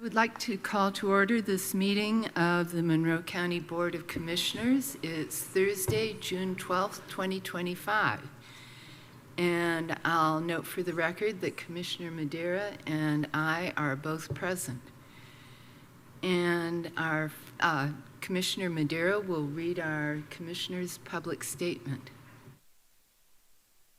I would like to call to order this meeting of the Monroe County Board of Commissioners. It's Thursday, June 12th, 2025. And I'll note for the record that Commissioner Madeira and I are both present. And our Commissioner Madeira will read our Commissioner's public statement.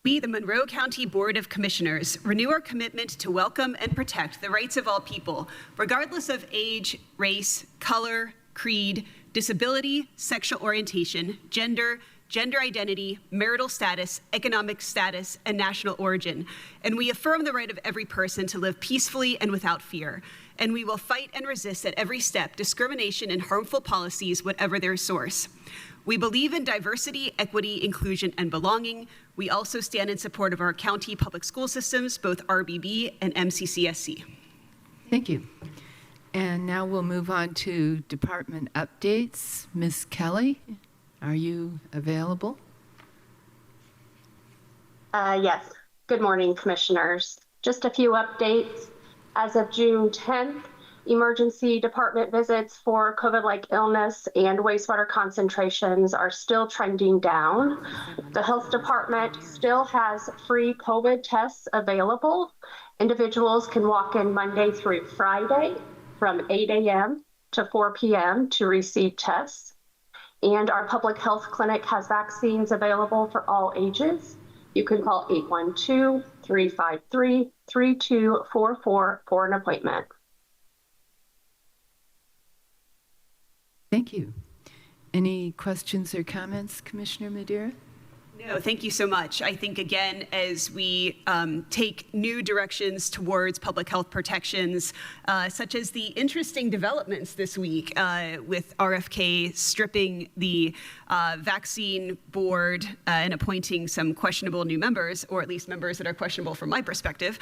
We, the Monroe County Board of Commissioners, renew our commitment to welcome and protect the rights of all people, regardless of age, race, color, creed, disability, sexual orientation, gender identity, marital status, economic status, and national origin. And we affirm the right of every person to live peacefully and without fear. And we will fight and resist at every step discrimination and harmful policies, whatever their source. We believe in diversity, equity, inclusion, and belonging. We also stand in support of our county public school systems, both RBB and MCCSC. Thank you. And now we'll move on to department updates. Ms. Kelly, are you available? Yes. Good morning, Commissioners. Just a few updates. As of June 10th, emergency department visits for COVID-like illness and wastewater concentrations are still trending down. The health department still has free COVID tests available. Individuals can walk in Monday through Friday from 8 a.m. to 4 p.m. to receive tests. And our public health clinic has vaccines available for all ages. You can call 812-353-3244 for an appointment. Thank you. Any questions or comments, Commissioner Madeira? No, thank you so much. I think, again, as we take new directions towards public health protections, such as the interesting developments this week with RFK stripping the vaccine board and appointing some questionable new members, or at least members that are questionable from my perspective,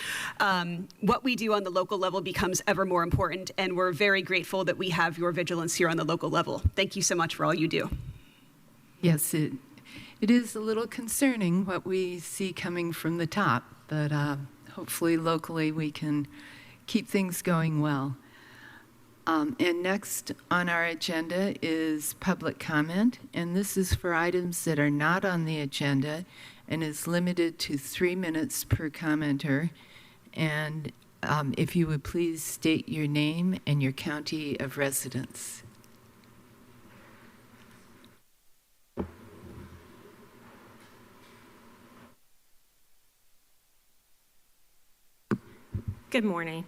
what we do on the local level becomes ever more important, and we're very grateful that we have your vigilance here on the local level. Thank you so much for all you do. Yes, it is a little concerning what we see coming from the top, but hopefully locally we can keep things going well. And next on our agenda is public comment, and this is for items that are not on the agenda and is limited to 3 minutes per commenter. And if you would please state your name and your county of residence. Good morning.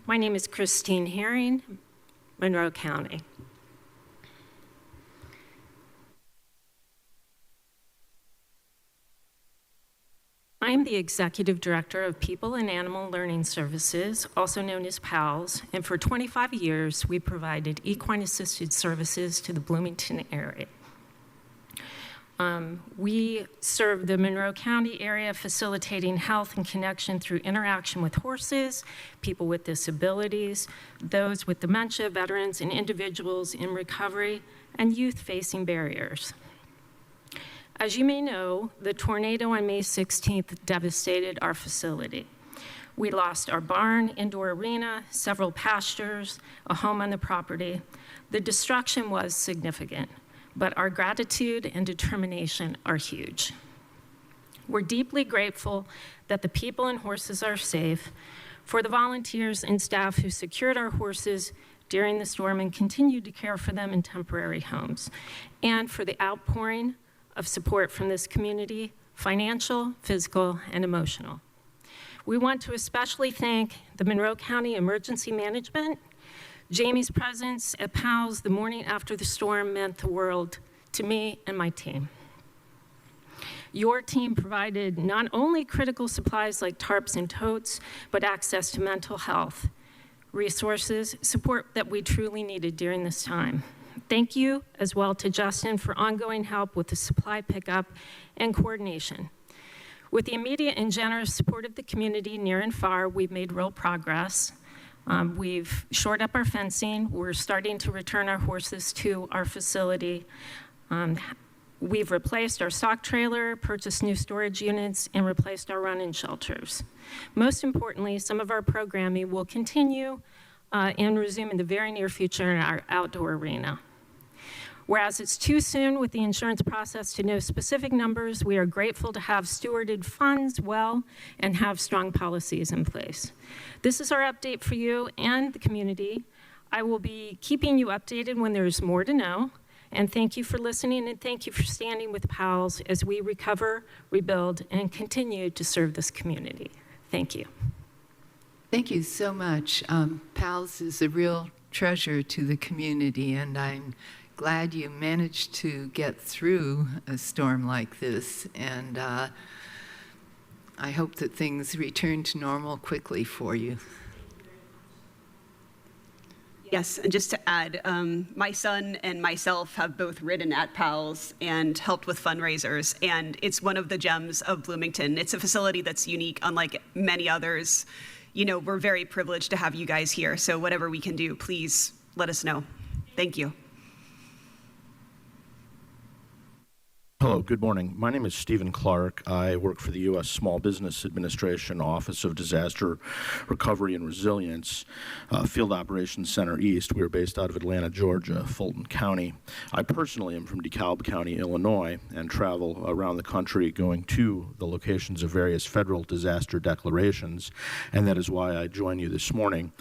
My name is Christine Herring, Monroe County. I am the Executive Director of People and Animal Learning Services, also known as PALS, and for 25 years we provided equine-assisted services to the Bloomington area. We serve the Monroe County area, facilitating health and connection through interaction with horses, people with disabilities, those with dementia, veterans, and individuals in recovery, and youth facing barriers. As you may know, the tornado on May 16th devastated our facility. We lost our barn, indoor arena, several pastures, a home on the property. The destruction was significant, but our gratitude and determination are huge. We're deeply grateful that the people and horses are safe, for the volunteers and staff who secured our horses during the storm and continued to care for them in temporary homes, and for the outpouring of support from this community, financial, physical, and emotional. We want to especially thank the Monroe County Emergency Management. Jamie's presence at PALS the morning after the storm meant the world to me and my team. Your team provided not only critical supplies like tarps and totes, but access to mental health resources, support that we truly needed during this time. Thank you as well to Justin for ongoing help with the supply pickup and coordination. With the immediate and generous support of the community near and far, we've made real progress. We've shored up our fencing. We're starting to return our horses to our facility. We've replaced our stock trailer, purchased new storage units, and replaced our run-in shelters. Most importantly, some of our programming will continue and resume in the very near future in our outdoor arena. Whereas it's too soon with the insurance process to know specific numbers, we are grateful to have stewarded funds well and have strong policies in place. This is our update for you and the community. I will be keeping you updated when there's more to know. And thank you for listening, and thank you for standing with PALS as we recover, rebuild, and continue to serve this community. Thank you. Thank you so much. PALS is a real treasure to the community, and I'm glad you managed to get through a storm like this. And I hope that things return to normal quickly for you. Yes, and just to add, my son and myself have both ridden at PALS and helped with fundraisers, and it's one of the gems of Bloomington. It's a facility that's unique, unlike many others. You know, we're very privileged to have you guys here, so whatever we can do, please let us know. Thank you. Hello, good morning. My name is Stephen Clark. I work for the U.S. Small Business Administration Office of Disaster Recovery and Resilience, Field Operations Center East. We are based out of Atlanta, Georgia, Fulton County. I personally am from DeKalb County, Illinois, and travel around the country going to the locations of various federal disaster declarations, and that is why I join you this morning.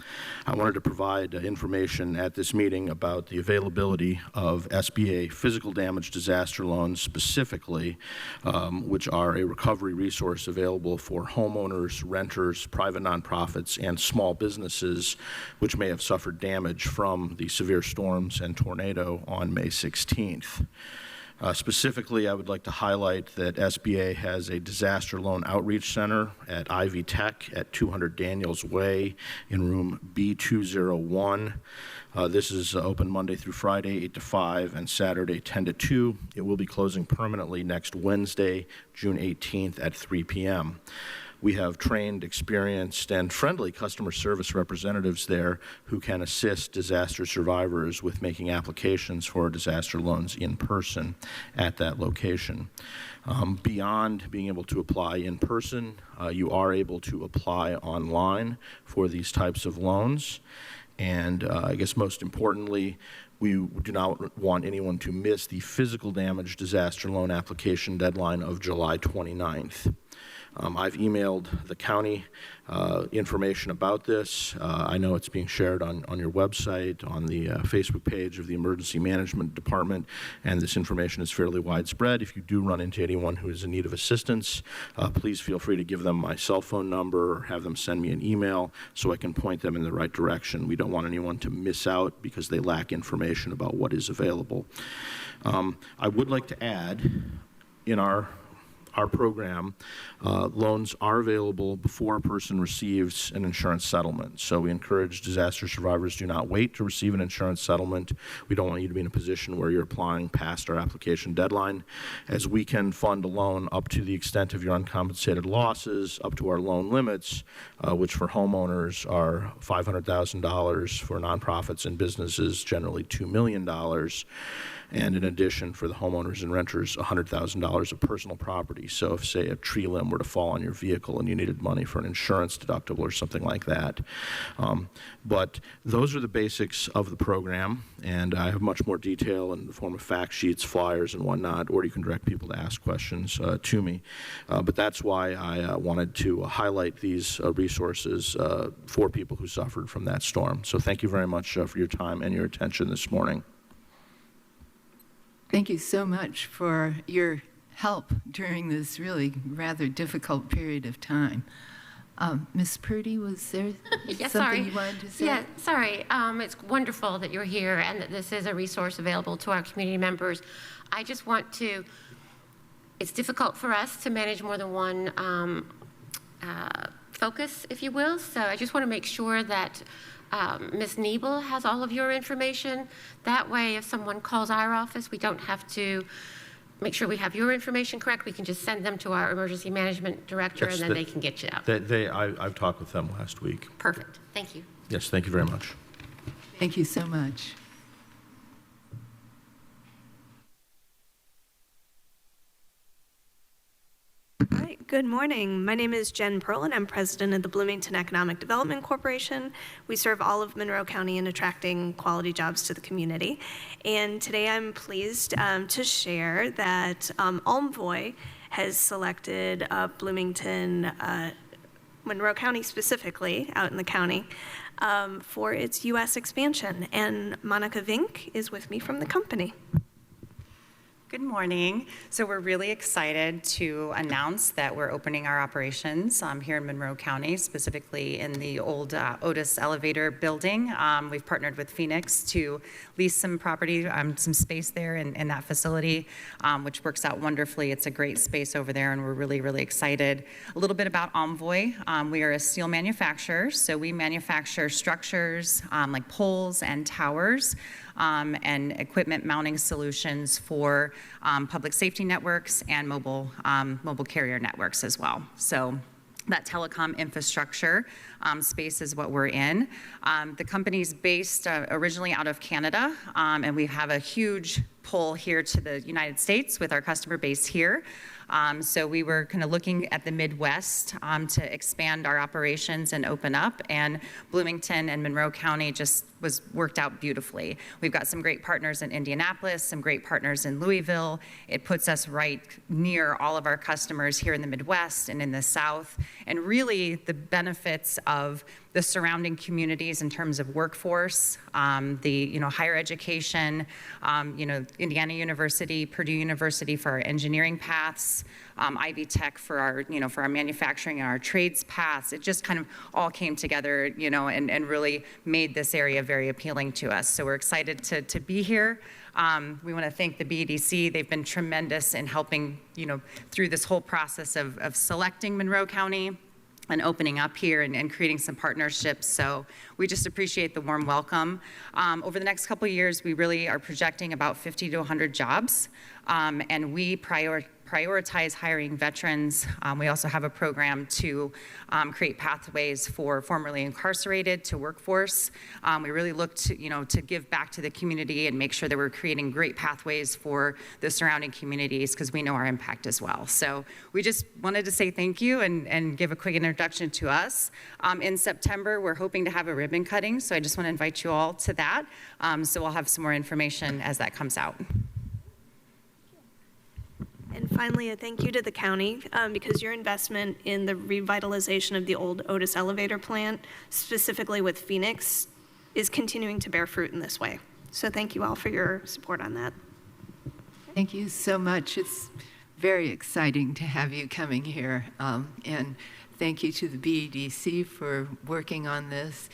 I wanted to provide information at this meeting about the availability of SBA physical damage disaster loans, specifically, which are a recovery resource available for homeowners, renters, private nonprofits, and small businesses which may have suffered damage from the severe storms and tornado on May 16th. Specifically, I would like to highlight that SBA has a disaster loan outreach center at Ivy Tech at 200 Daniels Way in room B201. This is open Monday through Friday, 8 to 5, and Saturday, 10 to 2. It will be closing permanently next Wednesday, June 18th at 3 p.m. We have trained, experienced, and friendly customer service representatives there who can assist disaster survivors with making applications for disaster loans in person at that location. Beyond being able to apply in person, you are able to apply online for these types of loans. And I guess most importantly, we do not want anyone to miss the physical damage disaster loan application deadline of July 29th. I've emailed the county information about this. I know it's being shared on your website, on the Facebook page of the Emergency Management Department, and this information is fairly widespread. If you do run into anyone who is in need of assistance, please feel free to give them my cell phone number or have them send me an email so I can point them in the right direction. We don't want anyone to miss out because they lack information about what is available. I would like to add, in our program, loans are available before a person receives an insurance settlement. So we encourage disaster survivors, do not wait to receive an insurance settlement. We don't want you to be in a position where you're applying past our application deadline, as we can fund a loan up to the extent of your uncompensated losses, up to our loan limits, which for homeowners are $500,000, for nonprofits and businesses generally $2 million. And in addition, for the homeowners and renters, $100,000 of personal property. So if, say, a tree limb were to fall on your vehicle and you needed money for an insurance deductible or something like that. But those are the basics of the program, and I have much more detail in the form of fact sheets, flyers, and whatnot, or you can direct people to ask questions to me. But that's why I wanted to highlight these resources for people who suffered from that storm. So thank you very much for your time and your attention this morning. Thank you so much for your help during this really rather difficult period of time. Ms. Purdy, was there something you wanted to say? Yeah, sorry. It's wonderful that you're here and that this is a resource available to our community members. I just want to, it's difficult for us to manage more than one focus, if you will. So I just want to make sure that Ms. Niebel has all of your information. That way, if someone calls our office, we don't have to make sure we have your information correct. We can just send them to our emergency management director, Yes, and then they can get you out. I've talked with them last week. Perfect. Thank you. Yes, thank you very much. Thank you so much. All right, Good morning. My name is Jen Pearl, and I'm president of the Bloomington Economic Development Corporation. We serve all of Monroe County in attracting quality jobs to the community. And today I'm pleased to share that Almvoy has selected Bloomington, Monroe County specifically, out in the county, for its U.S. expansion. And Monica Vink is with me from the company. Good morning. So we're really excited to announce that we're opening our operations here in Monroe County, specifically in the old Otis Elevator building. We've partnered with Phoenix to lease some property, some space there in that facility, which works out wonderfully. It's a great space over there, and we're really, really excited. A little bit about Almvoy. We are a steel manufacturer, so we manufacture structures like poles and towers, and equipment mounting solutions for public safety networks and mobile carrier networks as well. So that telecom infrastructure space is what we're in. The company's based originally out of Canada, and we have a huge pull here to the United States with our customer base here. So we were kind of looking at the Midwest to expand our operations and open up, and Bloomington and Monroe County just worked out beautifully. We've got some great partners in Indianapolis, some great partners in Louisville. It puts us right near all of our customers here in the Midwest and in the South, and really the benefits of the surrounding communities in terms of workforce, the higher education, Indiana University, Purdue University for our engineering paths, Ivy Tech for our for our manufacturing and our trades paths. It just kind of all came together, and really made this area very appealing to us. So we're excited to be here. We want to thank the BEDC. They've been tremendous in helping, through this whole process of selecting Monroe County and opening up here and creating some partnerships. So we just appreciate the warm welcome. Over the next couple of years, we really are projecting about 50 to 100 jobs, and we prioritize hiring veterans. We also have a program to create pathways for formerly incarcerated to workforce. We really look to give back to the community and make sure that we're creating great pathways for the surrounding communities, because we know our impact as well. So we just wanted to say thank you and give a quick introduction to us. In September, we're hoping to have a ribbon cutting, so I just want to invite you all to that. So we'll have some more information as that comes out. And finally, a thank you to the county, because your investment in the revitalization of the old Otis elevator plant, specifically with Phoenix, is continuing to bear fruit in this way. So thank you all for your support on that. Thank you so much. It's very exciting to have you coming here. And thank you to the BEDC for working on this.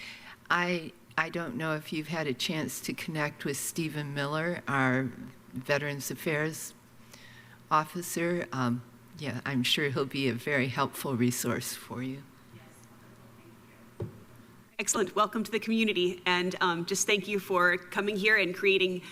I don't know if you've had a chance to connect with Stephen Miller, our Veterans Affairs officer. Yeah, I'm sure he'll be a very helpful resource for you. Excellent. Welcome to the community, and just thank you for coming here and creating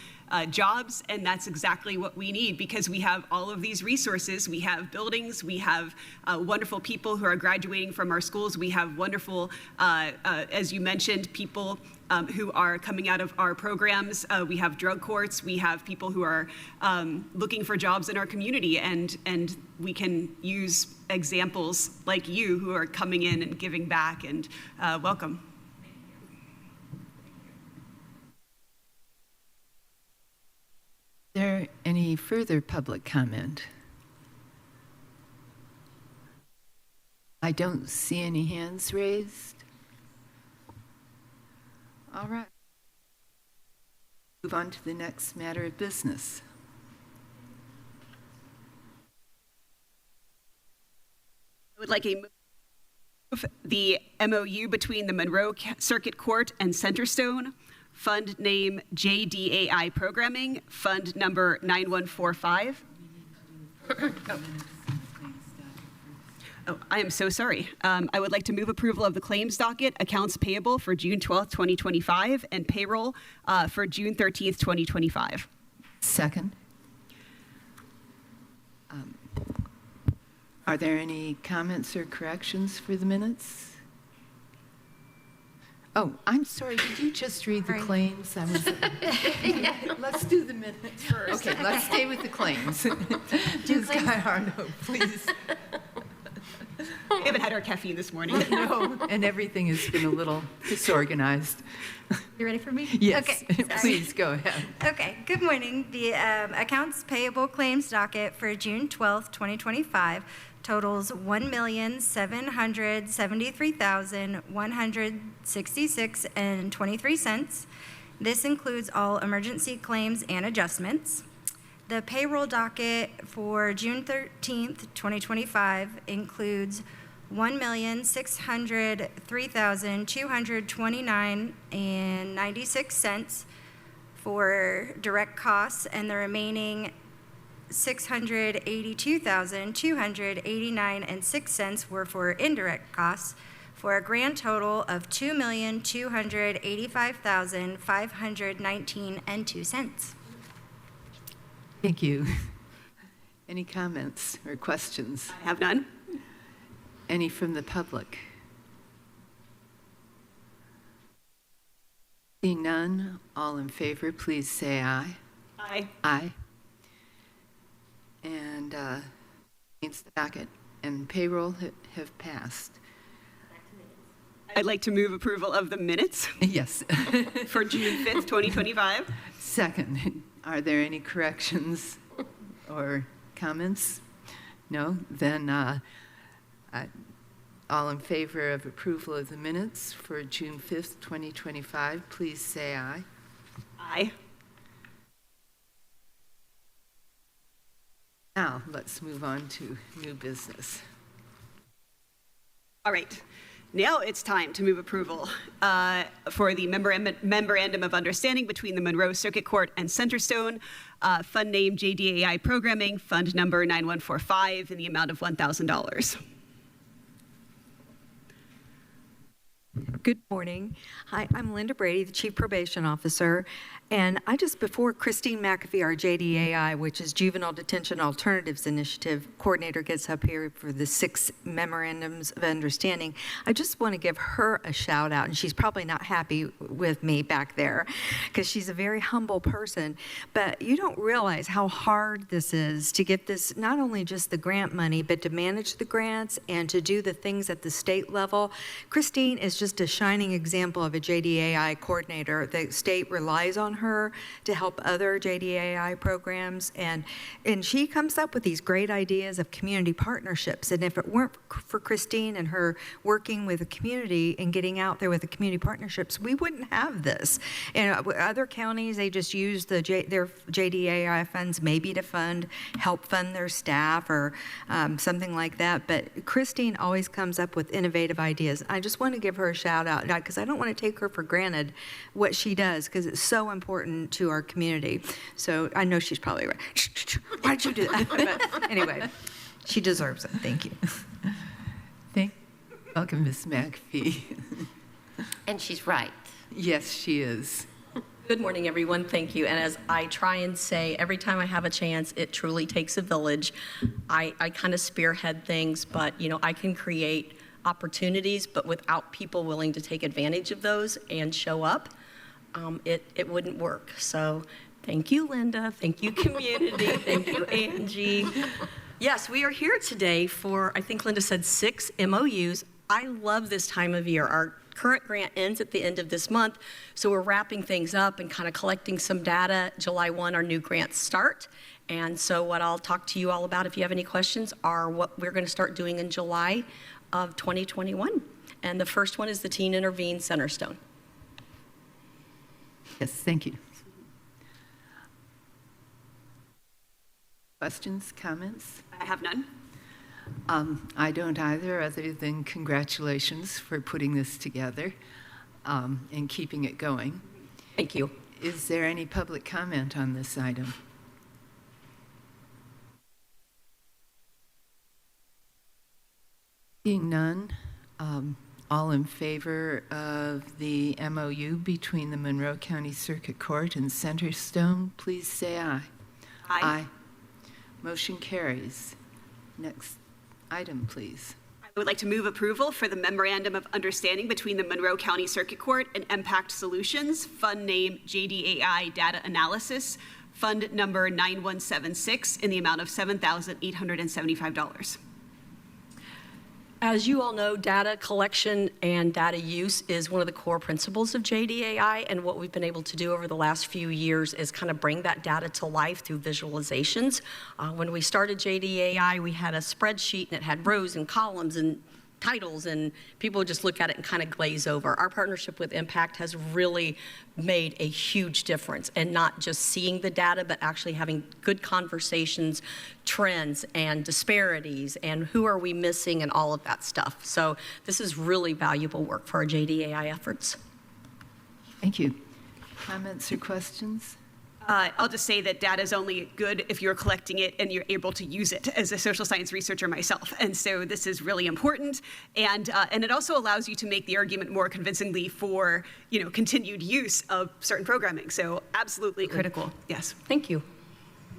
jobs, and that's exactly what we need, because we have all of these resources. We have buildings, we have wonderful people who are graduating from our schools, we have wonderful, as you mentioned, people who are coming out of our programs. We have drug courts, we have people who are looking for jobs in our community, and we can use examples like you who are coming in and giving back, and welcome. Is there any further public comment? I don't see any hands raised. All right. Move on to the next matter of business. I would like a move the MOU between the Monroe Circuit Court and Centerstone, fund name JDAI Programming, fund number 9145. Oh, I am so sorry. I would like to move approval of the claims docket, accounts payable for June 12th, 2025, and payroll for June 13th, 2025. Second. Are there any comments or corrections for the minutes? Oh, I'm sorry, did you just read the claims? Let's do the minutes first. Okay, let's stay with the claims. Ms. Gallardo, please. haven't had our caffeine this morning. No, and everything has been a little disorganized. You ready for me? Yes, Okay, sorry. please go ahead. Okay, good morning. The accounts payable claims docket for June 12th, 2025 totals $1,773,166.23. This includes all emergency claims and adjustments. The payroll docket for June 13th, 2025 includes $1,603,229.96 for direct costs, and the remaining $682,289.06 were for indirect costs, for a grand total of $2,285,519.02. Thank you. Any comments or questions? I have none. Any from the public? Seeing none, all in favor, please say aye. Aye. Aye. And against the docket and payroll have passed. I'd like to move approval of the minutes Yes. for June 5th, 2025. Second, are there any corrections or comments? No? Then all in favor of approval of the minutes for June 5th, 2025, please say aye. Aye. Now, let's move on to new business. All right. Now it's time to move approval for the Memorandum of Understanding between the Monroe Circuit Court and Centerstone, fund name JDAI Programming, fund number 9145, in the amount of $1,000. Good morning. Hi, I'm Linda Brady, the Chief Probation Officer. And before Christine McAfee, our JDAI, which is Juvenile Detention Alternatives Initiative Coordinator, gets up here for the 6 memorandums of understanding, I just want to give her a shout out. And she's probably not happy with me back there because she's a very humble person. But you don't realize how hard this is to get this, not only just the grant money, but to manage the grants and to do the things at the state level. Christine is just a shining example of a JDAI coordinator. The state relies on her to help other JDAI programs, and she comes up with these great ideas of community partnerships. And if it weren't for Christine and her working with the community and getting out there with the community partnerships, we wouldn't have this. And other counties, they just use their JDAI funds maybe to help fund their staff or something like that. But Christine always comes up with innovative ideas. I just want to give her a shout out because I don't want to take her for granted what she does, because it's so important to our community. So I know she's probably right. Why'd you do that? But anyway, she deserves it. Thank you. Welcome, Ms. McAfee. And she's right. Yes, she is. Good morning, everyone. Thank you. And as I try and say every time I have a chance, it truly takes a village. I kind of spearhead things, but I can create opportunities, but without people willing to take advantage of those and show up, it wouldn't work. So thank you, Linda. Thank you, community. Thank you, Angie. Yes, we are here today for, I think Linda said, 6 MOUs. I love this time of year. Our current grant ends at the end of this month, so we're wrapping things up and kind of collecting some data. July 1, our new grants start. And so what I'll talk to you all about, if you have any questions, are what we're going to start doing in July of 2021. And the first one is the Teen Intervene Centerstone. Yes, thank you. Questions, comments? I have none. I don't either, other than congratulations for putting this together and keeping it going. Thank you. Is there any public comment on this item? Seeing none, all in favor of the MOU between the Monroe County Circuit Court and Centerstone, please say aye. Aye. Motion carries. Next item, please. I would like to move approval for the Memorandum of Understanding between the Monroe County Circuit Court and Impact Solutions, fund name JDAI Data Analysis, fund number 9176, in the amount of $7,875. As you all know, data collection and data use is one of the core principles of JDAI, and what we've been able to do over the last few years is kind of bring that data to life through visualizations. When we started JDAI, we had a spreadsheet and it had rows and columns and titles, and people would just look at it and kind of glaze over. Our partnership with Impact has really made a huge difference, and not just seeing the data, but actually having good conversations, trends and disparities, and who are we missing and all of that stuff. So this is really valuable work for our JDAI efforts. Thank you. Comments or questions? I'll just say that data is only good if you're collecting it and you're able to use it, as a social science researcher myself. And so this is really important. And it also allows you to make the argument more convincingly for, continued use of certain programming. So absolutely critical. Yes. Thank you.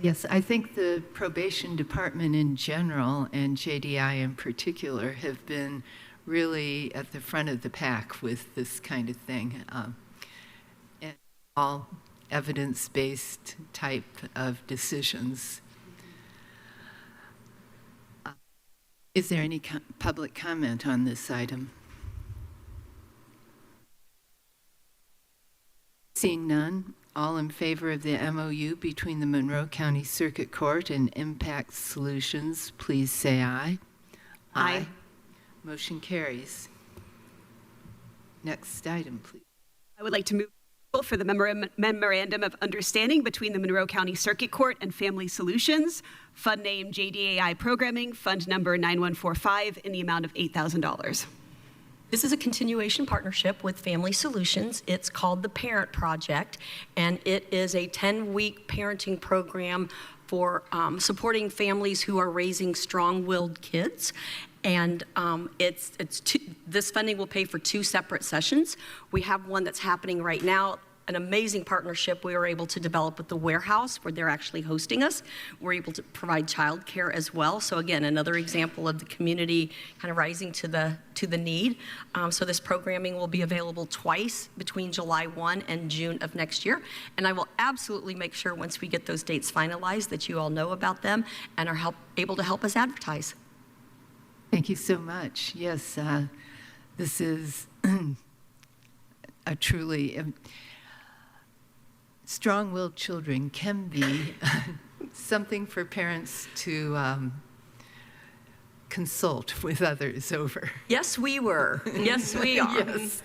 Yes, I think the probation department in general and JDI in particular have been really at the front of the pack with this kind of thing. And all evidence-based type of decisions. Is there any public comment on this item? Seeing none, all in favor of the MOU between the Monroe County Circuit Court and Impact Solutions, please say aye. Aye. Motion carries. Next item, please. I would like to move for the Memorandum of Understanding between the Monroe County Circuit Court and Family Solutions, fund name JDAI Programming, fund number 9145, in the amount of $8,000. This is a continuation partnership with Family Solutions. It's called the Parent Project, and it is a 10-week parenting program for supporting families who are raising strong-willed kids. And this funding will pay for 2 separate sessions. We have one that's happening right now, an amazing partnership we were able to develop with the warehouse where they're actually hosting us. We're able to provide childcare as well. So again, another example of the community kind of rising to the need. So this programming will be available twice between July 1 and June of next year. And I will absolutely make sure once we get those dates finalized that you all know about them and are able to help us advertise. Thank you so much. Yes, this is a truly strong-willed children can be something for parents to consult with others over. Yes, we were. Yes, we are. Yes.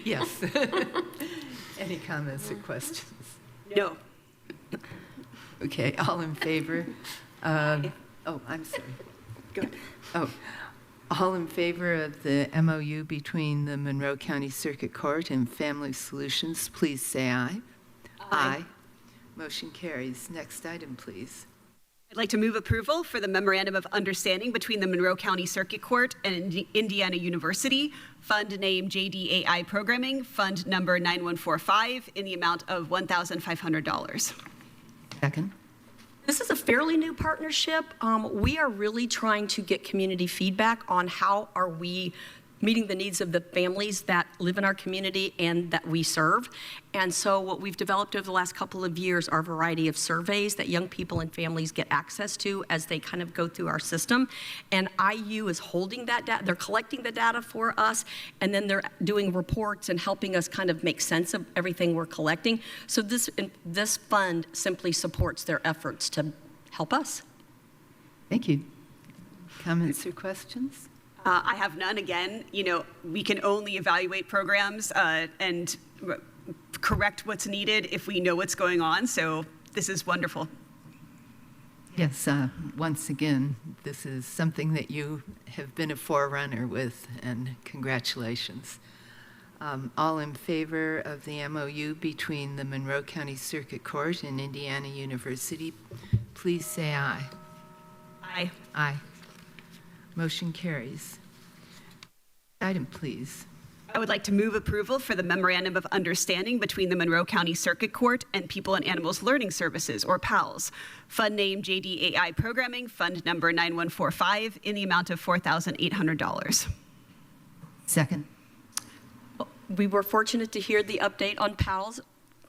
Yes. Any comments or questions? No. Okay, all in favor? Oh, I'm sorry. Go ahead. Oh, all in favor of the MOU between the Monroe County Circuit Court and Family Solutions, please say aye. Aye. Motion carries. Next item, please. I'd like to move approval for the Memorandum of Understanding between the Monroe County Circuit Court and Indiana University, fund name JDAI Programming, fund number 9145, in the amount of $1,500. Second. This is a fairly new partnership. We are really trying to get community feedback on how are we meeting the needs of the families that live in our community and that we serve. And so what we've developed over the last couple of years are a variety of surveys that young people and families get access to as they kind of go through our system. And IU is holding that data, they're collecting the data for us, and then they're doing reports and helping us kind of make sense of everything we're collecting. So this fund simply supports their efforts to help us. Thank you. Comments or questions? I have none. Again, we can only evaluate programs and correct what's needed if we know what's going on. So this is wonderful. Yes, once again, this is something that you have been a forerunner with, and congratulations. All in favor of the MOU between the Monroe County Circuit Court and Indiana University, please say aye. Aye. Aye. Motion carries. Item, please. I would like to move approval for the Memorandum of Understanding between the Monroe County Circuit Court and People and Animals Learning Services, or PALS, fund name JDAI Programming, fund number 9145, in the amount of $4,800. Second. We were fortunate to hear the update on PALS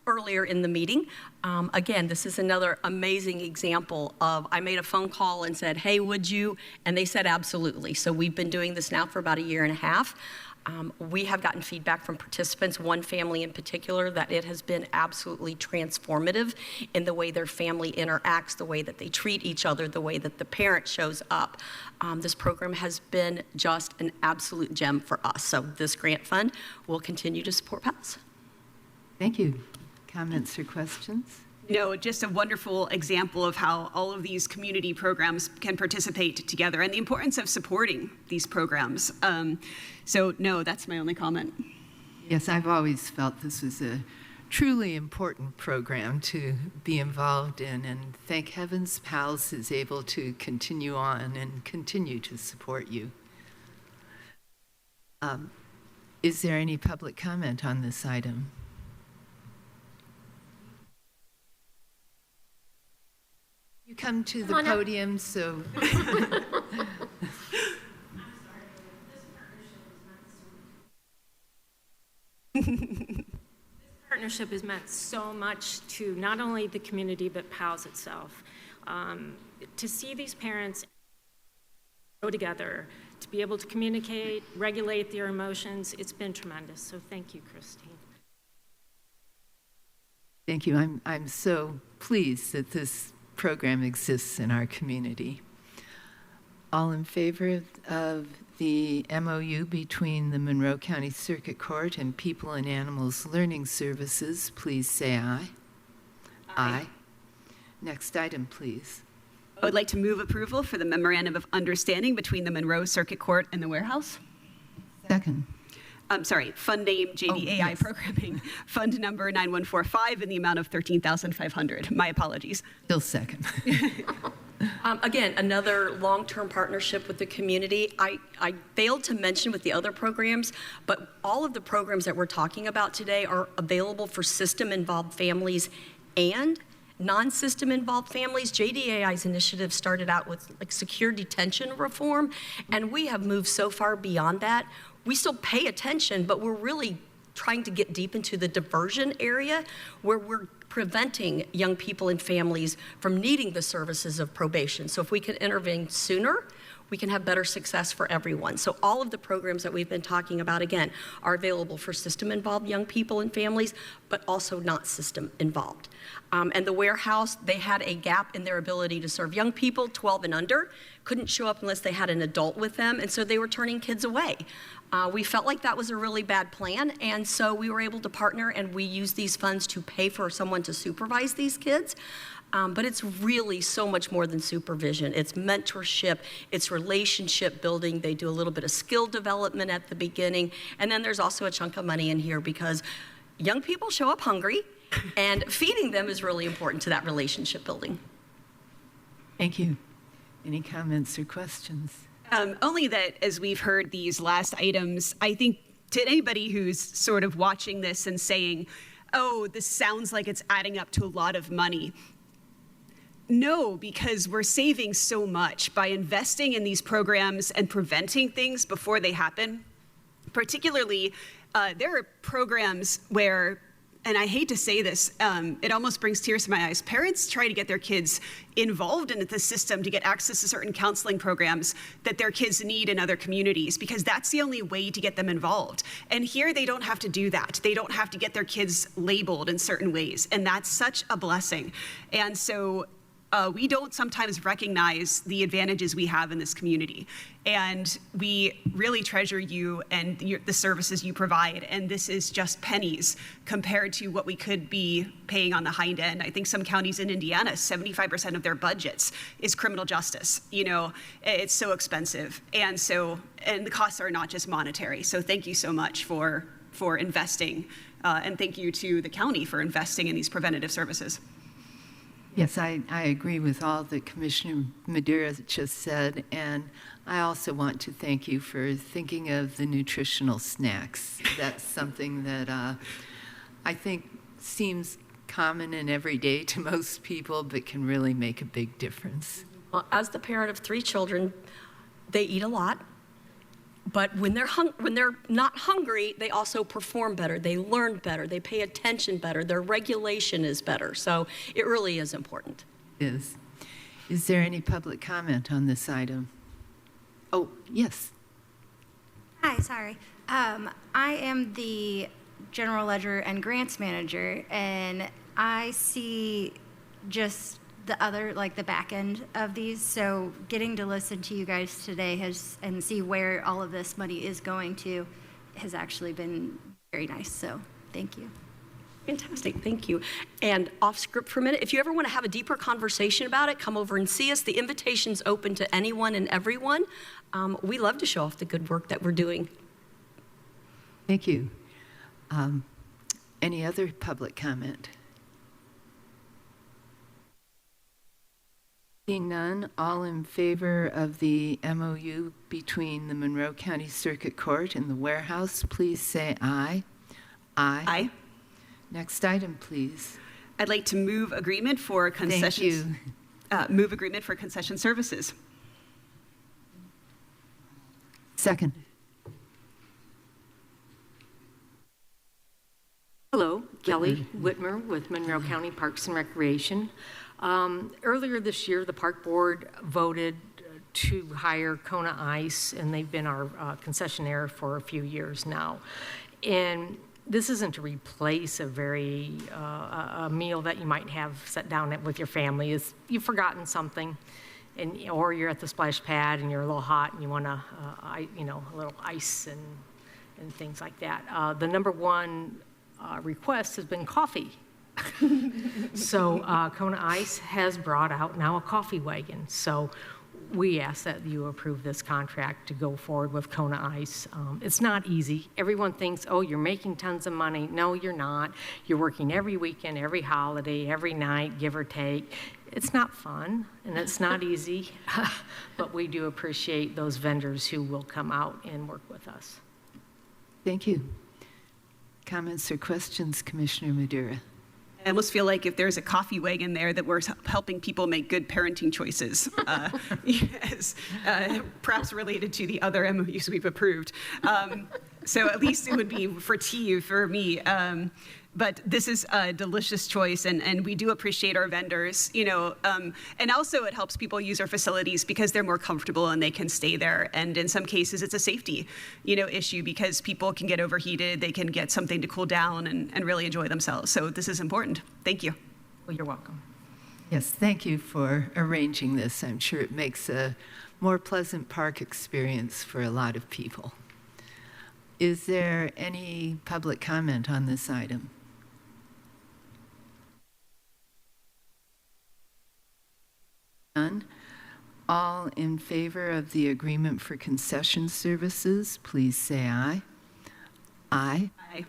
earlier in the meeting. Again, this is another amazing example of I made a phone call and said, hey, would you? And they said absolutely. So we've been doing this now for about 1.5 years. We have gotten feedback from participants, one family in particular, that it has been absolutely transformative in the way their family interacts, the way that they treat each other, the way that the parent shows up. This program has been just an absolute gem for us. So this grant fund will continue to support PALS. Thank you. Comments or questions? No, just a wonderful example of how all of these community programs can participate together and the importance of supporting these programs. So no, that's my only comment. Yes, I've always felt this was a truly important program to be involved in, and thank heavens PALS is able to continue on and continue to support you. Is there any public comment on this item? You come to the podium, so. Partnership has meant so much to not only the community, but PALS itself. To see these parents go together, to be able to communicate, regulate their emotions, it's been tremendous. So thank you, Christine. Thank you. I'm so pleased that this program exists in our community. All in favor of the MOU between the Monroe County Circuit Court and People and Animals Learning Services, please say aye. Aye. Next item, please. I would like to move approval for the Memorandum of Understanding between the Monroe Circuit Court and the warehouse. Second. Fund name JDAI yes. Programming, fund number 9145 in the amount of $13,500. My apologies. Still second. Again, another long-term partnership with the community. I failed to mention with the other programs, but all of the programs that we're talking about today are available for system-involved families and non-system involved families. JDAI's initiative started out with secure detention reform, and we have moved so far beyond that. We still pay attention, but we're really trying to get deep into the diversion area where we're preventing young people and families from needing the services of probation. So if we can intervene sooner, we can have better success for everyone. So all of the programs that we've been talking about, again, are available for system-involved young people and families, but also not system-involved. And the warehouse, they had a gap in their ability to serve young people, 12 and under, couldn't show up unless they had an adult with them, and so they were turning kids away. We felt like that was a really bad plan, and so we were able to partner, and we used these funds to pay for someone to supervise these kids. But it's really so much more than supervision. It's mentorship, it's relationship building. They do a little bit of skill development at the beginning, and then there's also a chunk of money in here because young people show up hungry, and feeding them is really important to that relationship building. Thank you. Any comments or questions? Only that as we've heard these last items, I think to anybody who's sort of watching this and saying, oh, this sounds like it's adding up to a lot of money. No, because we're saving so much by investing in these programs and preventing things before they happen. Particularly, there are programs where, and I hate to say this, it almost brings tears to my eyes. Parents try to get their kids involved in the system to get access to certain counseling programs that their kids need in other communities because that's the only way to get them involved. And here they don't have to do that. They don't have to get their kids labeled in certain ways. And that's such a blessing. And so we don't sometimes recognize the advantages we have in this community. And we really treasure you and the services you provide. And this is just pennies compared to what we could be paying on the hind end. I think some counties in Indiana, 75% of their budgets is criminal justice. You know, it's so expensive. And the costs are not just monetary. So thank you so much for investing. And thank you to the county for investing in these preventative services. Yes, I agree with all that Commissioner Madeira just said, and I also want to thank you for thinking of the nutritional snacks. That's something that I think seems common and everyday to most people, but can really make a big difference. Well, as the parent of 3 children, they eat a lot, But when they're not hungry, they also perform better. They learn better. They pay attention better. Their regulation is better. So it really is important. Is there any public comment on this item? Oh, yes. Hi, sorry. I am the general ledger and grants manager, and I see just the other, like the back end of these. So getting to listen to you guys today and see where all of this money is going to has actually been very nice. So thank you. Fantastic, thank you. And off script for a minute, if you ever want to have a deeper conversation about it, come over and see us. The invitation's open to anyone and everyone. We love to show off the good work that we're doing. Thank you. Any other public comment? Seeing none, all in favor of the MOU between the Monroe County Circuit Court and the warehouse, please say aye. Aye. Aye. Next item, please. I'd like to move agreement for concessions. Thank you. Move agreement for concession services. Second. Hello, Kelly Whitmer with Monroe County Parks and Recreation. Earlier this year, the Park Board voted to hire Kona Ice, and they've been our concessionaire for a few years now. And this isn't to replace a meal that you might have set down with your family. Is you've forgotten something, or you're at the splash pad and you're a little hot and you want a little ice and things like that. The number one request has been coffee. So Kona Ice has brought out now a coffee wagon. So we ask that you approve this contract to go forward with Kona Ice. It's not easy. Everyone thinks, oh, you're making tons of money. No, you're not. You're working every weekend, every holiday, every night, give or take. It's not fun, and it's not easy, but we do appreciate those vendors who will come out and work with us. Thank you. Comments or questions, Commissioner Madura? I almost feel like if there's a coffee wagon there that we're helping people make good parenting choices, yes, perhaps related to the other MOUs we've approved. So at least it would be for tea for me. But this is a delicious choice, and we do appreciate our vendors, and also it helps people use our facilities because they're more comfortable and they can stay there. And in some cases, it's a safety, issue because people can get overheated, they can get something to cool down and really enjoy themselves. So this is important. Thank you. Well, you're welcome. Yes, thank you for arranging this. I'm sure it makes a more pleasant park experience for a lot of people. Is there any public comment on this item? None. All in favor of the agreement for concession services, please say aye. Aye. Aye.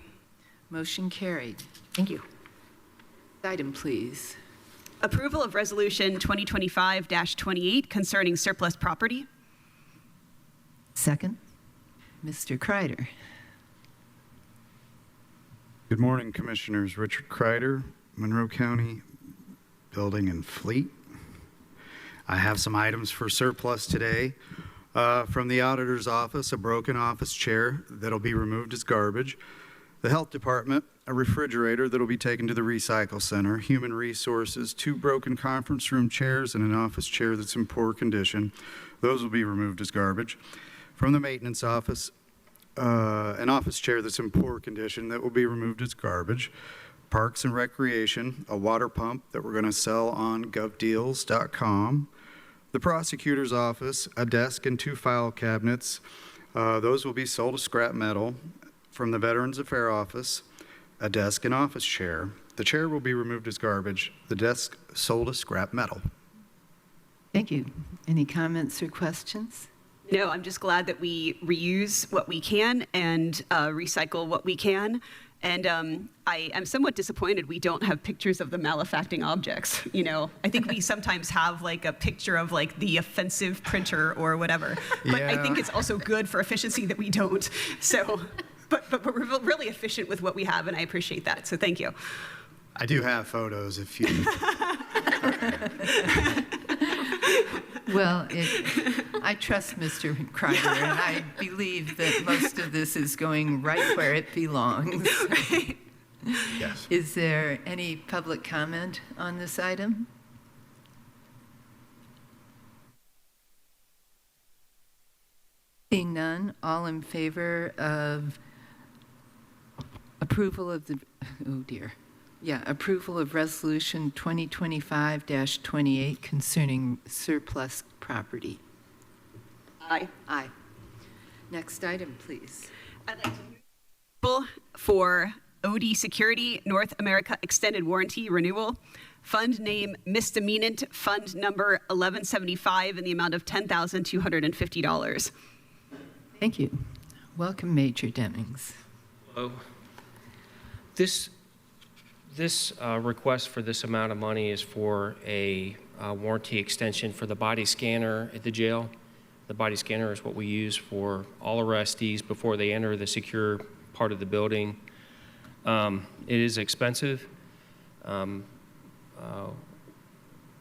Motion carried. Thank you. Item, please. Approval of Resolution 2025-28 concerning surplus property. Second. Mr. Kreider. Good morning, Commissioners. Richard Kreider, Monroe County Building and Fleet. I have some items for surplus today. From the auditor's office, a broken office chair that'll be removed as garbage. The health department, a refrigerator that'll be taken to the recycle center. Human resources, 2 broken conference room chairs and an office chair that's in poor condition. Those will be removed as garbage. From the maintenance office, an office chair that's in poor condition that will be removed as garbage. Parks and Recreation, a water pump that we're going to sell on govdeals.com. The prosecutor's office, a desk and 2 file cabinets. Those will be sold as scrap metal. From the Veterans Affairs office, a desk and office chair. The chair will be removed as garbage. The desk sold as scrap metal. Thank you. Any comments or questions? No, I'm just glad that we reuse what we can and recycle what we can. And I am somewhat disappointed we don't have pictures of the malefacting objects. I think we sometimes have like a picture of like the offensive printer or whatever. But I think it's also good for efficiency that we don't. So, but we're really efficient with what we have, and I appreciate that. So thank you. I do have photos if you... Well, I trust Mr. Kreider, and I believe that most of this is going right where it belongs. Yes. Is there any public comment on this item? Seeing none, all in favor of approval of the, approval of Resolution 2025-28 concerning surplus property? Aye. Aye. Next item, please. I'd like to move for OD Security North America Extended Warranty Renewal. Fund name misdemeanant, fund number 1175 in the amount of $10,250. Thank you. Welcome, Major Demings. Hello. This request for this amount of money is for a warranty extension for the body scanner at the jail. The body scanner is what we use for all arrestees before they enter the secure part of the building. It is expensive.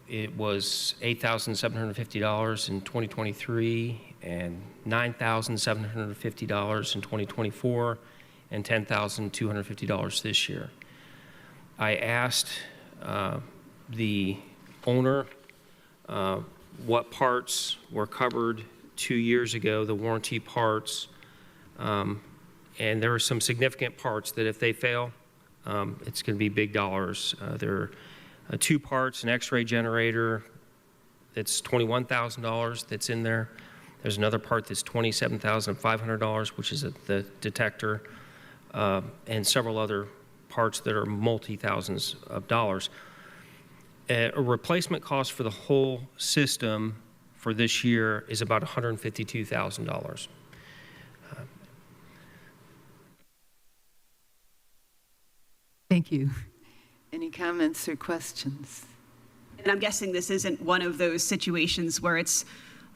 It was $8,750 in 2023 and $9,750 in 2024 and $10,250 this year. I asked the owner what parts were covered 2 years ago, the warranty parts, and there are some significant parts that if they fail, it's going to be big dollars. There are 2 parts, an X-ray generator that's $21,000 that's in there. There's another part that's $27,500, which is the detector, and several other parts that are multi-thousands of dollars. A replacement cost for the whole system for this year is about $152,000. Thank you. Any comments or questions? And I'm guessing this isn't one of those situations where it's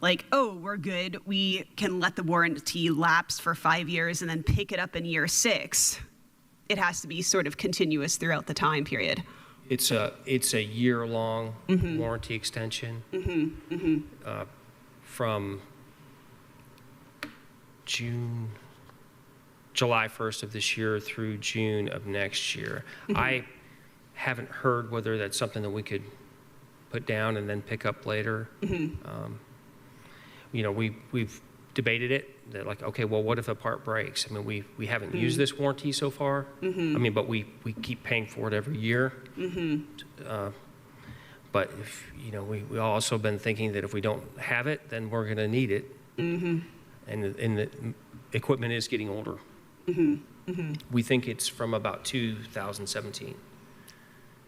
like, oh, we're good. We can let the warranty lapse for 5 years and then pick it up in year 6. It has to be sort of continuous throughout the time period. It's a year-long warranty extension from July 1st of this year through June of next year. I haven't heard whether that's something that we could put down and then pick up later. You know, we've debated it, that like, okay, well, what if a part breaks? I mean, we haven't used this warranty so far. I mean, but we keep paying for it every year. But if, you know, we also been thinking that if we don't have it, then we're going to need it. And the equipment is getting older. We think it's from about 2017.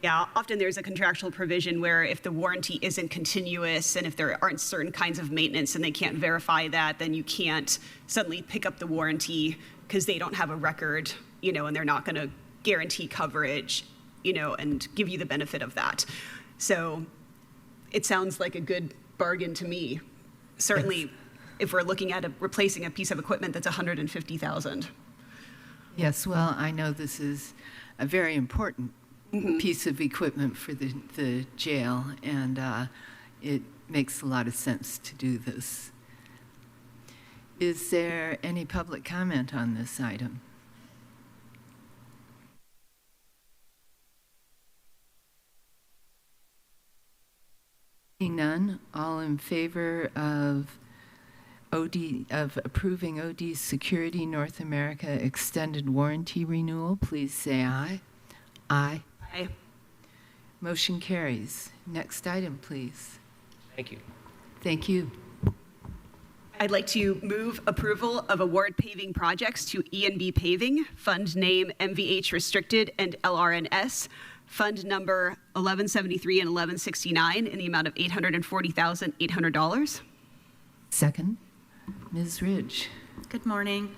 Yeah, often there's a contractual provision where if the warranty isn't continuous and if there aren't certain kinds of maintenance and they can't verify that, then you can't suddenly pick up the warranty because they don't have a record, you know, and they're not going to guarantee coverage, you know, and give you the benefit of that. So it sounds like a good bargain to me. Certainly, if we're looking at replacing a piece of equipment that's $150,000. Yes, well, I know this is a very important piece of equipment for the jail, and it makes a lot of sense to do this. Is there any public comment on this item? Seeing none, all in favor of approving OD Security North America Extended Warranty Renewal, please say aye. Aye. Aye. Motion carries. Next item, please. Thank you. Thank you. I'd like to move approval of award paving projects to E&B Paving, fund name MVH Restricted and LRNS, fund number 1173 and 1169 in the amount of $840,800. Second, Ms. Ridge. Good morning.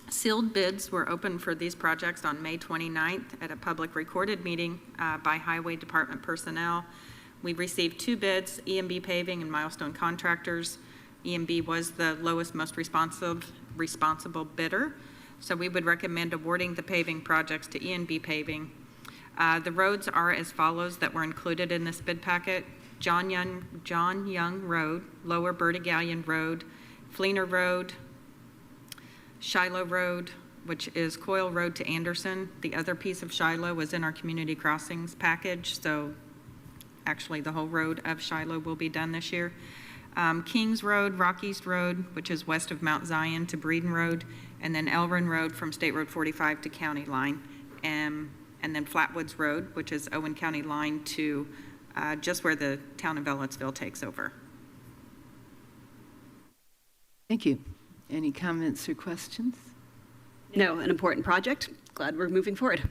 Sealed bids were opened for these projects on May 29th at a public recorded meeting by Highway Department personnel. We received 2 bids, E&B Paving and Milestone Contractors. E&B was the lowest, most responsible bidder, so we would recommend awarding the paving projects to E&B Paving. The roads are as follows that were included in this bid packet: John Young Road, Lower Bertie Road, Fleener Road, Shiloh Road, which is Coyle Road to Anderson. The other piece of Shiloh was in our community crossings package, so actually the whole road of Shiloh will be done this year. Kings Road, Rock East Road, which is west of Mount Zion to Breeden Road, and then Elrin Road from State Road 45 to County Line, and then Flatwoods Road, which is Owen County Line to just where the town of Ellettsville takes over. Thank you. Any comments or questions? No, an important project. Glad we're moving forward.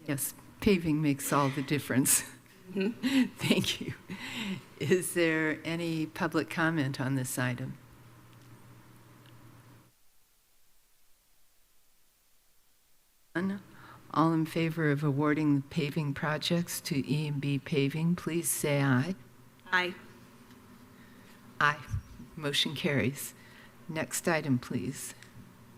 Yes, paving makes all the difference. Thank you. Is there any public comment on this item? None. All in favor of awarding the paving projects to E&B Paving, please say aye. Aye. Aye. Motion carries. Next item, please.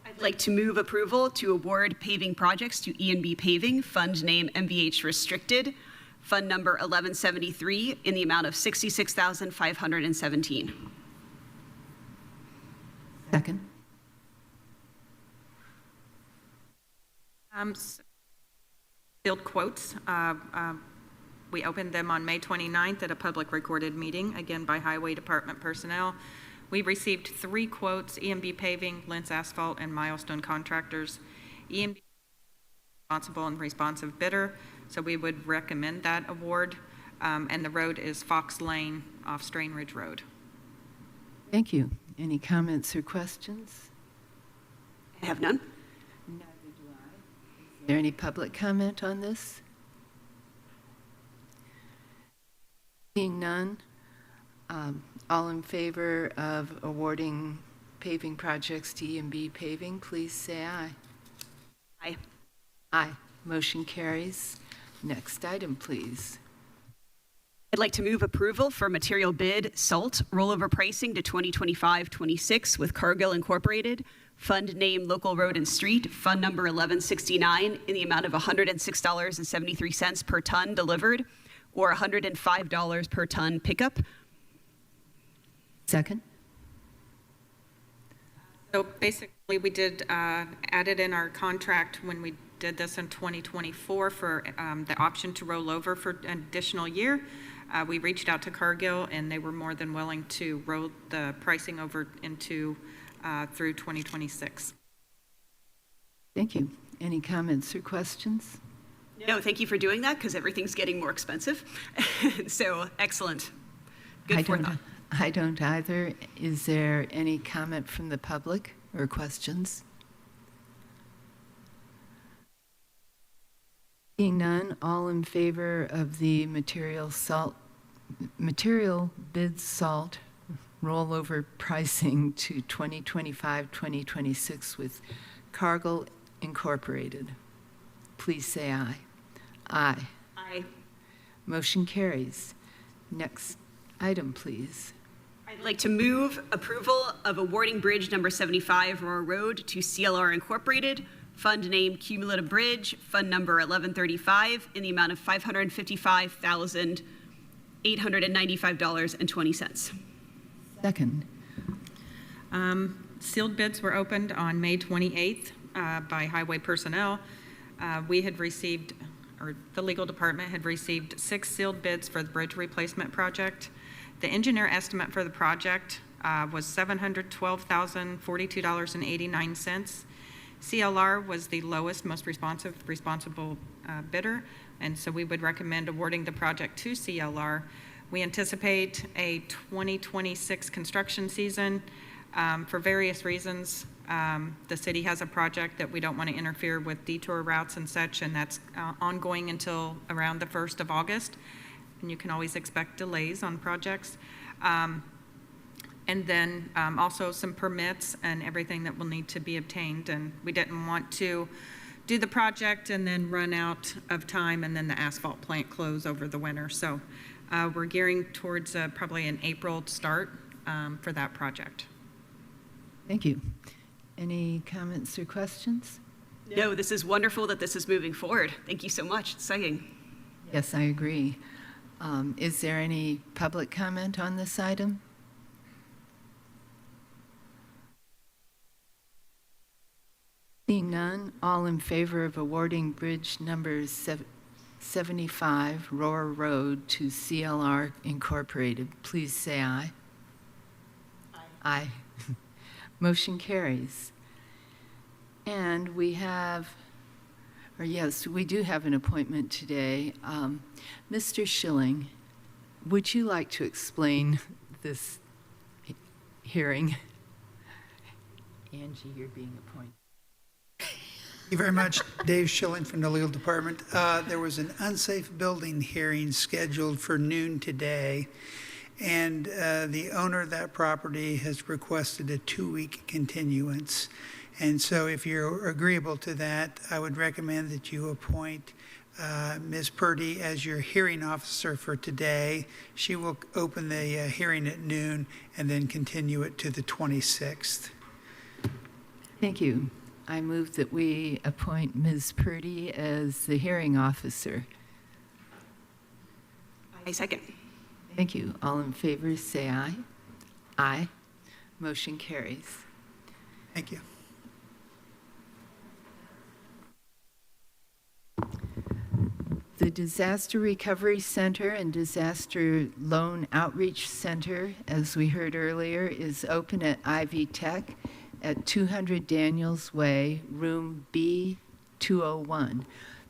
I'd like to move approval to award paving projects to E&B Paving, fund name MVH Restricted, fund number 1173, in the amount of $66,517. Second. Sealed quotes. We opened them on May 29th at a public recorded meeting, again by Highway Department personnel. We received 3 quotes: E&B Paving, Lentz Asphalt, and Milestone Contractors. E&B responsible and responsive bidder, so we would recommend that award. And the road is Fox Lane off Strain Ridge Road. Thank you. Any comments or questions? I have none. Neither do I. Is there any public comment on this? Seeing none, all in favor of awarding paving projects to E&B Paving, please say aye. Aye. Aye. Motion carries. Next item, please. I'd like to move approval for material bid SALT rollover pricing to 2025-26 with Cargill Incorporated, fund name Local Road and Street, fund number 1169, in the amount of $106.73 per ton delivered, or $105 per ton pickup. Second. So basically, we did add it in our contract when we did this in 2024 for the option to roll over for an additional year. We reached out to Cargill, and they were more than willing to roll the pricing over into through 2026. Thank you. Any comments or questions? No, thank you for doing that, because everything's getting more expensive. So excellent. Good forethought. I don't either. Is there any comment from the public or questions? Seeing none, all in favor of the material bid SALT rollover pricing to 2025-2026 with Cargill Incorporated, please say aye. Aye. Aye. Motion carries. Next item, please. I'd like to move approval of awarding bridge number 75 Aurora Road to CLR Incorporated, fund name Cumulative Bridge, fund number 1135, in the amount of $555,895.20. Second. Sealed bids were opened on May 28th by highway personnel. We had received, or the legal department had received 6 sealed bids for the bridge replacement project. The engineer estimate for the project was $712,042.89. CLR was the lowest, most responsible bidder, and so we would recommend awarding the project to CLR. We anticipate a 2026 construction season. For various reasons, the city has a project that we don't want to interfere with detour routes and such, and that's ongoing until around the 1st of August. And you can always expect delays on projects. And then also some permits and everything that will need to be obtained. And we didn't want to do the project and then run out of time and then the asphalt plant close over the winter. So we're gearing towards probably an April start for that project. Thank you. Any comments or questions? No, this is wonderful that this is moving forward. Thank you so much. It's exciting. Yes, I agree. Is there any public comment on this item? Seeing none, all in favor of awarding bridge number 75 Roar Road to CLR Incorporated, please say aye. Aye. Aye. Motion carries. And we have, or yes, we do have an appointment today. Mr. Schilling, would you like to explain this hearing? Angie, you're being appointed. Thank you very much. Dave Schilling from the legal department. There was an unsafe building hearing scheduled for noon today, and the owner of that property has requested a 2-week continuance. And so if you're agreeable to that, I would recommend that you appoint Ms. Purdy as your hearing officer for today. She will open the hearing at noon and then continue it to the 26th. Thank you. I move that we appoint Ms. Purdy as the hearing officer. I second. Thank you. All in favor, say aye. Aye. Motion carries. Thank you. The Disaster Recovery Center and Disaster Loan Outreach Center, as we heard earlier, is open at Ivy Tech at 200 Daniels Way, room B201.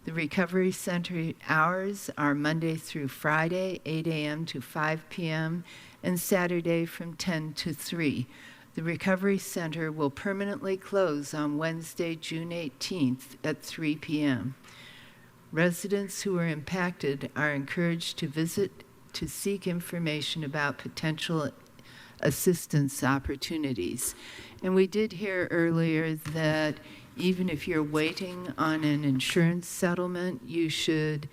The Recovery Center hours are Monday through Friday, 8 a.m. to 5 p.m., and Saturday from 10 to 3. The Recovery Center will permanently close on Wednesday, June 18th at 3 p.m. Residents who are impacted are encouraged to visit to seek information about potential assistance opportunities. And we did hear earlier that even if you're waiting on an insurance settlement, you should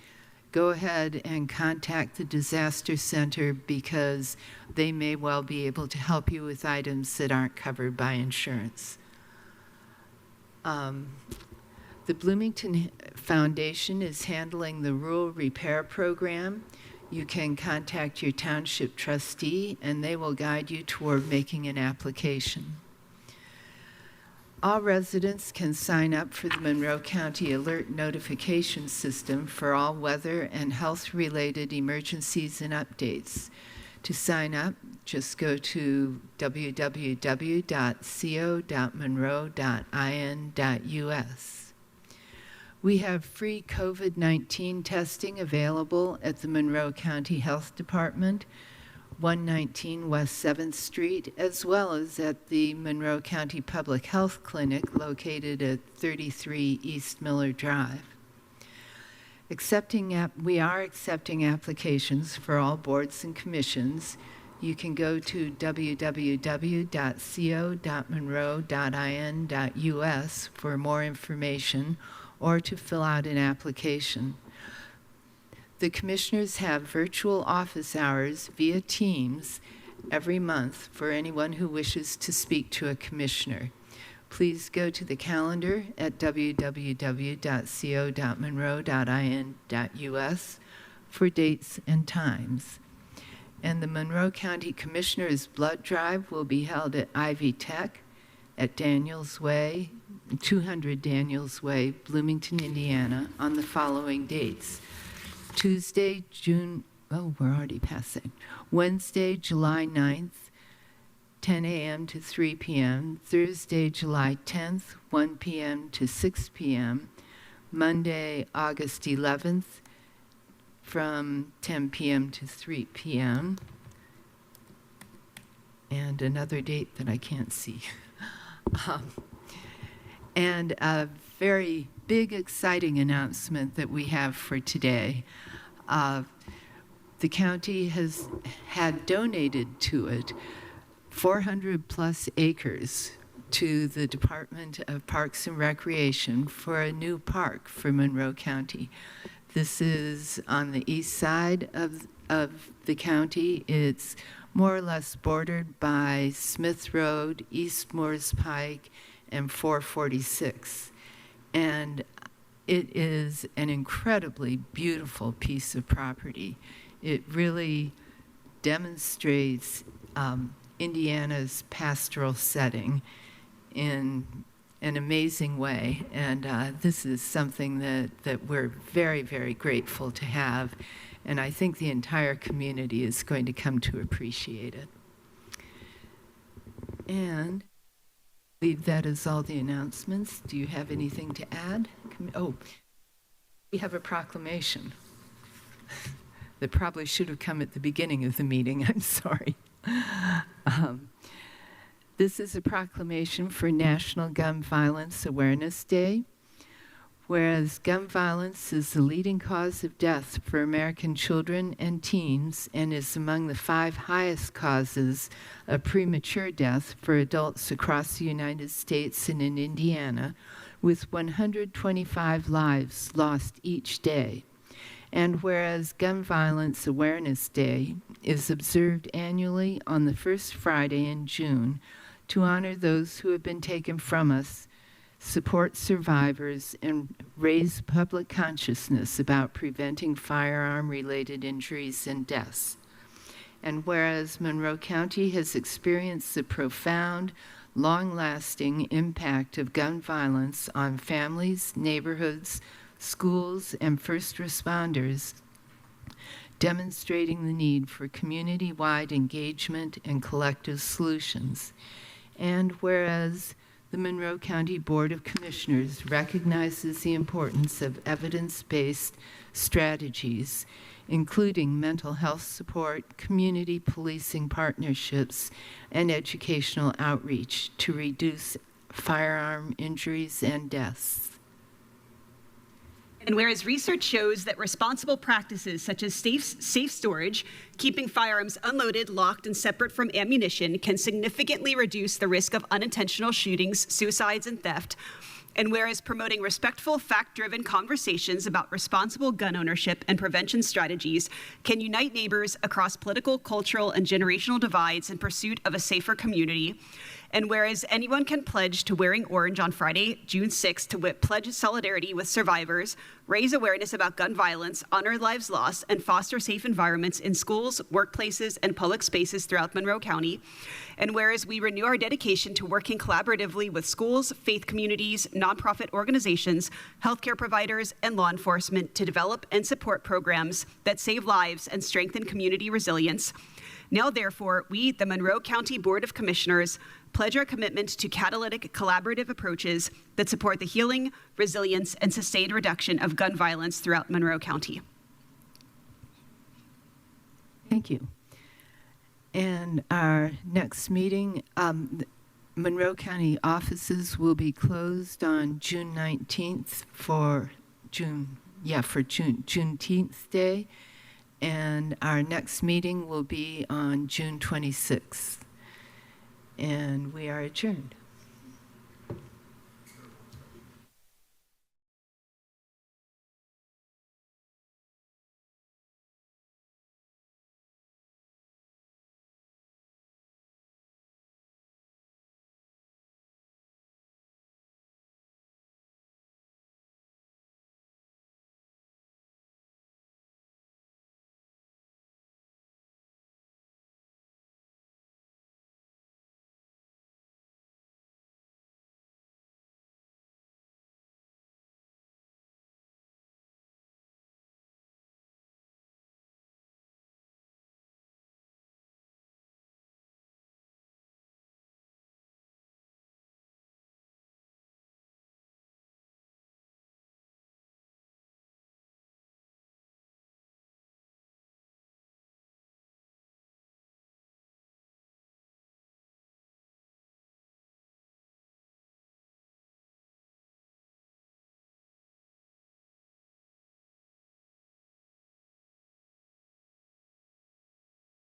go ahead and contact the Disaster Center because they may well be able to help you with items that aren't covered by insurance. The Bloomington Foundation is handling the Rural Repair Program. You can contact your township trustee and they will guide you toward making an application. All residents can sign up for the Monroe County Alert Notification System for all weather and health-related emergencies and updates. To sign up, just go to www.co.monroe.in.us. We have free COVID-19 testing available at the Monroe County Health Department, 119 West 7th Street, as well as at the Monroe County Public Health Clinic located at 33 East Miller Drive. We are accepting applications for all boards and commissions. You can go to www.co.monroe.in.us for more information or to fill out an application. The commissioners have virtual office hours via Teams every month for anyone who wishes to speak to a commissioner. Please go to the calendar at www.co.monroe.in.us for dates and times. And the Monroe County Commissioners' Blood Drive will be held at Ivy Tech at Daniels Way, 200 Daniels Way, Bloomington, Indiana, on the following dates. Tuesday, we're already past that. Wednesday, July 9th, 10 a.m. to 3 p.m. Thursday, July 10th, 1 p.m. to 6 p.m. Monday, August 11th, from 10 p.m. to 3 p.m. And another date that I can't see. And a very big, exciting announcement that we have for today. The county had donated to it 400 plus acres to the Department of Parks and Recreation for a new park for Monroe County. This is on the east side of the county. It's more or less bordered by Smith Road, East Moores Pike, and 446. And it is an incredibly beautiful piece of property. It really demonstrates Indiana's pastoral setting in an amazing way. And this is something that we're very, very grateful to have. And I think the entire community is going to come to appreciate it. And I believe that is all the announcements. Do you have anything to add? Oh, we have a proclamation that probably should have come at the beginning of the meeting. I'm sorry. This is a proclamation for National Gun Violence Awareness Day. Whereas gun violence is the leading cause of death for American children and teens and is among the 5 highest causes of premature death for adults across the United States and in Indiana, with 125 lives lost each day. And whereas Gun Violence Awareness Day is observed annually on the first Friday in June to honor those who have been taken from us, support survivors, and raise public consciousness about preventing firearm-related injuries and deaths. And whereas Monroe County has experienced the profound, long-lasting impact of gun violence on families, neighborhoods, schools, and first responders, demonstrating the need for community-wide engagement and collective solutions. And whereas the Monroe County Board of Commissioners recognizes the importance of evidence-based strategies, including mental health support, community policing partnerships, and educational outreach to reduce firearm injuries and deaths. And whereas research shows that responsible practices such as safe storage, keeping firearms unloaded, locked, and separate from ammunition can significantly reduce the risk of unintentional shootings, suicides, and theft. And whereas promoting respectful, fact-driven conversations about responsible gun ownership and prevention strategies can unite neighbors across political, cultural, and generational divides in pursuit of a safer community. And whereas anyone can pledge to wearing orange on Friday, June 6th, to pledge solidarity with survivors, raise awareness about gun violence, honor lives lost, and foster safe environments in schools, workplaces, and public spaces throughout Monroe County. And whereas we renew our dedication to working collaboratively with schools, faith communities, nonprofit organizations, healthcare providers, and law enforcement to develop and support programs that save lives and strengthen community resilience. Now, therefore, we, the Monroe County Board of Commissioners, pledge our commitment to catalytic collaborative approaches that support the healing, resilience, and sustained reduction of gun violence throughout Monroe County. Thank you. And our next meeting, Monroe County offices will be closed on June 19th for Juneteenth Day. And our next meeting will be on June 26th. And we are adjourned.